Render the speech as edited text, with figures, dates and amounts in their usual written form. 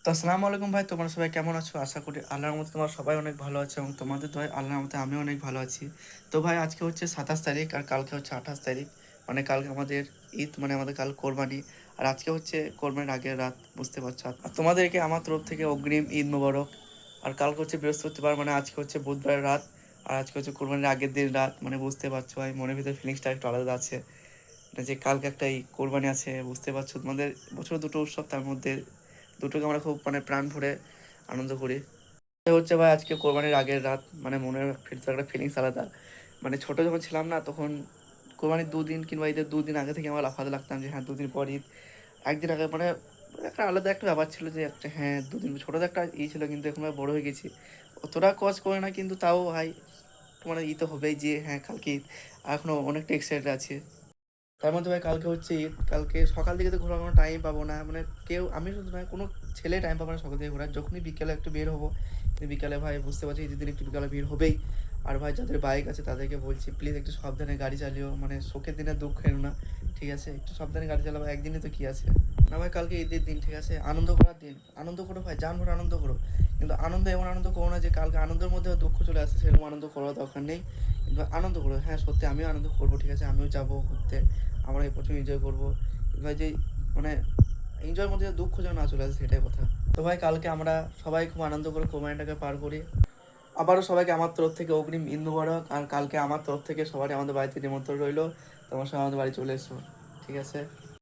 তো আসসালামু আলাইকুম ভাই, তোমরা সবাই কেমন আছো? আশা করি আল্লাহর মধ্যে তোমরা সবাই অনেক ভালো আছো এবং তোমাদের দোয়ায় আল্লাহর মধ্যে আমিও অনেক ভালো আছি। তো ভাই আজকে হচ্ছে 27 তারিখ আর কালকে হচ্ছে 28 তারিখ। মানে কালকে আমাদের ঈদ, মানে আমাদের কাল কোরবানি। আর আজকে হচ্ছে কোরবানির আগের রাত, বুঝতে পারছো। আর তোমাদেরকে আমার তরফ থেকে অগ্রিম ঈদ মোবারক। আর কালকে হচ্ছে বৃহস্পতিবার, মানে আজকে হচ্ছে বুধবারের রাত। আর আজকে হচ্ছে কোরবানির আগের দিন রাত, মানে বুঝতে পারছো ভাই, মনের ভিতরে ফিলিংসটা একটু আলাদা আছে। মানে যে কালকে একটা এই কোরবানি আছে, বুঝতে পারছো। তোমাদের বছর দুটো উৎসব, তার মধ্যে দুটোকে আমরা খুব মানে প্রাণ ভরে আনন্দ করি। তো হচ্ছে ভাই আজকে কোরবানির আগের রাত, মানে মনের ফিরতে একটা ফিলিংস আলাদা। মানে ছোট যখন ছিলাম না, তখন কোরবানির 2 দিন কিংবা ঈদের 2 দিন আগে থেকে আমরা লাফাতে লাগতাম যে হ্যাঁ 2 দিন পর ঈদ। একদিন আগে মানে একটা আলাদা একটা ব্যাপার ছিল যে একটা হ্যাঁ 2 দিন, ছোটো একটা ই ছিল। কিন্তু এখন আমরা বড় হয়ে গেছি, অতটা কজ করে না, কিন্তু তাও ভাই তোমার ই তো হবেই যে হ্যাঁ কালকে ঈদ। আর এখনও অনেকটা এক্সাইটেড আছে। তার মধ্যে ভাই কালকে হচ্ছে ঈদ, কালকে সকাল থেকে তো ঘোরার কোনো টাইম পাবো না। মানে কেউ, আমি শুধু নয়, কোনো ছেলে টাইম পাবো না সকাল থেকে ঘোরার। যখনই বিকেলে একটু বের হবো, কিন্তু বিকালে ভাই বুঝতে পারছি ঈদের দিন একটু বিকালে ভিড় হবেই। আর ভাই যাদের বাইক আছে তাদেরকে বলছি প্লিজ একটু সাবধানে গাড়ি চালিও, মানে শোকের দিনে দুঃখ এনো না, ঠিক আছে? একটু সাবধানে গাড়ি চালাবো, একদিনে তো কী আছে। না ভাই কালকে ঈদের দিন, ঠিক আছে, আনন্দ করার দিন, আনন্দ করো ভাই, জান ভরে আনন্দ করো। কিন্তু আনন্দ এমন আনন্দ করো না যে কালকে আনন্দের মধ্যে দুঃখ চলে আসছে, সেরকম আনন্দ করার দরকার নেই। কিন্তু আনন্দ করো, হ্যাঁ সত্যি আমিও আনন্দ করবো, ঠিক আছে, আমিও যাবো ঘুরতে, আমরা এই প্রচুর এনজয় করবো। ভাই যে মানে এনজয়ের মধ্যে যে দুঃখ যেন না চলে আসে, সেটাই কথা। তো ভাই কালকে আমরা সবাই খুব আনন্দ করে কোরবানিটাকে পার করি। আবারও সবাইকে আমার তরফ থেকে অগ্রিম ঈদ মোবারক। আর কালকে আমার তরফ থেকে সবারই আমাদের বাড়িতে নিমন্ত্রণ রইলো, তোমার সবাই আমাদের বাড়ি চলে এসো, ঠিক আছে?